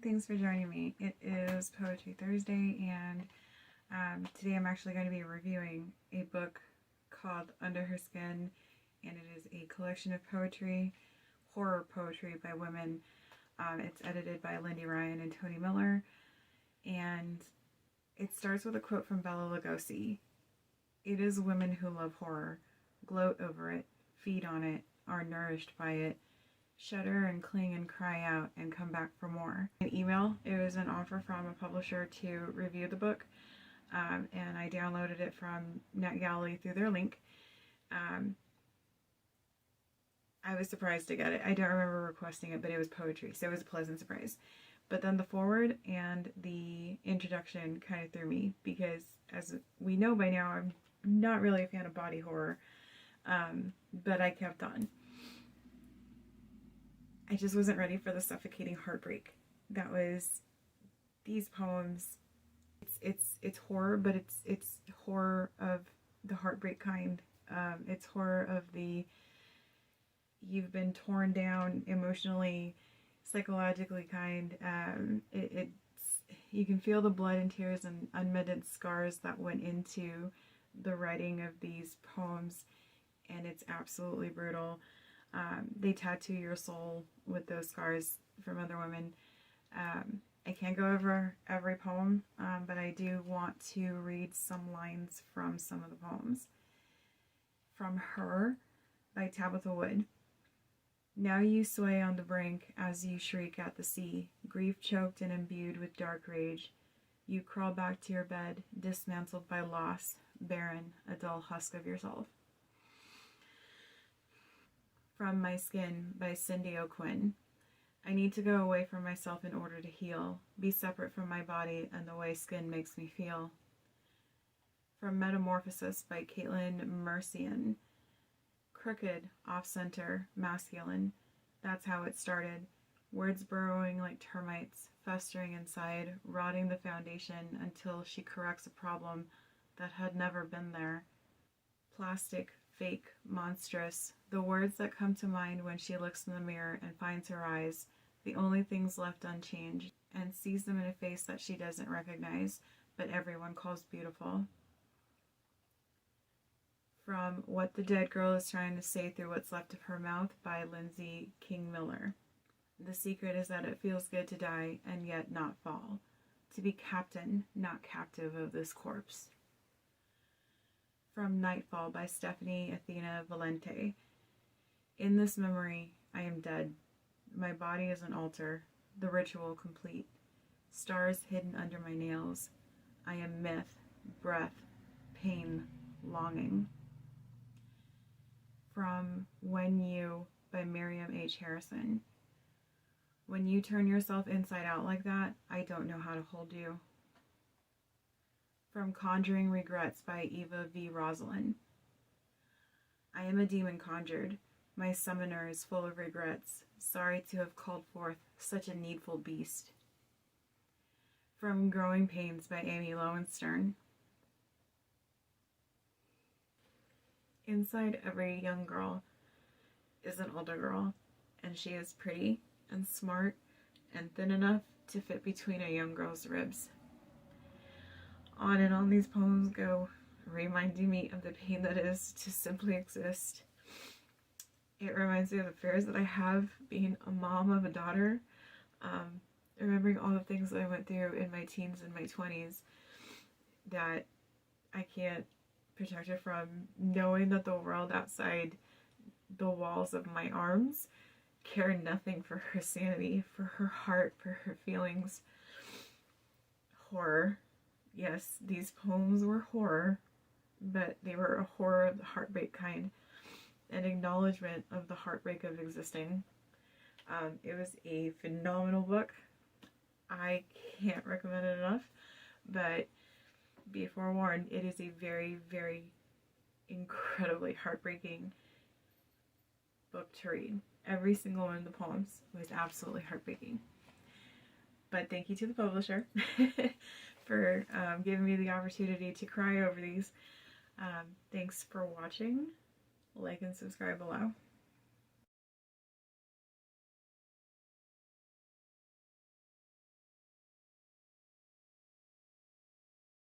thanks for joining me. It is Poetry Thursday, and today I'm actually going to be reviewing a book called Under Her Skin, and it is a collection of poetry, horror poetry by women. It's edited by Lindy Ryan and Tony Miller, and it starts with a quote from Bela Lugosi. "It is women who love horror, gloat over it, feed on it, are nourished by it, shudder and cling and cry out and come back for more." An email, it was an offer from a publisher to review the book, and I downloaded it from NetGalley through their link. I was surprised to get it. I don't remember requesting it, but it was poetry, so it was a pleasant surprise. But then the foreword and the introduction kind of threw me, because as we know by now, I'm not really a fan of body horror, but I kept on. I just wasn't ready for the suffocating heartbreak that was these poems. It's horror, but it's horror of the heartbreak kind. It's horror of the you've been torn down emotionally, psychologically kind. You can feel the blood and tears and unmended scars that went into the writing of these poems, and it's absolutely brutal. They tattoo your soul with those scars from other women. I can't go over every poem, but I do want to read some lines from some of the poems. From Her by Tabitha Wood. "Now you sway on the brink as you shriek at the sea, grief choked and imbued with dark rage. You crawl back to your bed, dismantled by loss, barren, a dull husk of yourself." From My Skin by Cindy O'Quinn. "I need to go away from myself in order to heal, be separate from my body and the way skin makes me feel." From Metamorphosis by Caitlin Marcean. "Crooked, off-center, masculine. That's how it started. Words burrowing like termites, festering inside, rotting the foundation until she corrects a problem that had never been there. Plastic, fake, monstrous, the words that come to mind when she looks in the mirror and finds her eyes, the only things left unchanged, and sees them in a face that she doesn't recognize, but everyone calls beautiful." From What the Dead Girl is Trying to Say Through What's Left of Her Mouth by Lindsay King Miller. "The secret is that it feels good to die and yet not fall, to be captain, not captive of this corpse." From Nightfall by Stephanie Athena Valente. "In this memory, I am dead. My body is an altar, the ritual complete. Stars hidden under my nails. I am myth, breath, pain, longing." From When You by Miriam H. Harrison. "When you turn yourself inside out like that, I don't know how to hold you." From Conjuring Regrets by Eva V. Rosalind. "I am a demon conjured. My summoner is full of regrets, sorry to have called forth such a needful beast." From Growing Pains by Amy Lowenstern. "Inside every young girl is an older girl, and she is pretty and smart and thin enough to fit between a young girl's ribs." On and on these poems go, reminding me of the pain that is to simply exist. It reminds me of the fears that I have being a mom of a daughter, remembering all the things that I went through in my teens and my 20s that I can't protect her from, knowing that the world outside the walls of my arms care nothing for her sanity, for her heart, for her feelings. Horror. Yes, these poems were horror, but they were a horror of the heartbreak kind, an acknowledgement of the heartbreak of existing. It was a phenomenal book. I can't recommend it enough, but be forewarned, it is a very, very incredibly heartbreaking book to read. Every single one of the poems was absolutely heartbreaking. But thank you to the publisher for giving me the opportunity to cry over these. Thanks for watching. Like and subscribe below.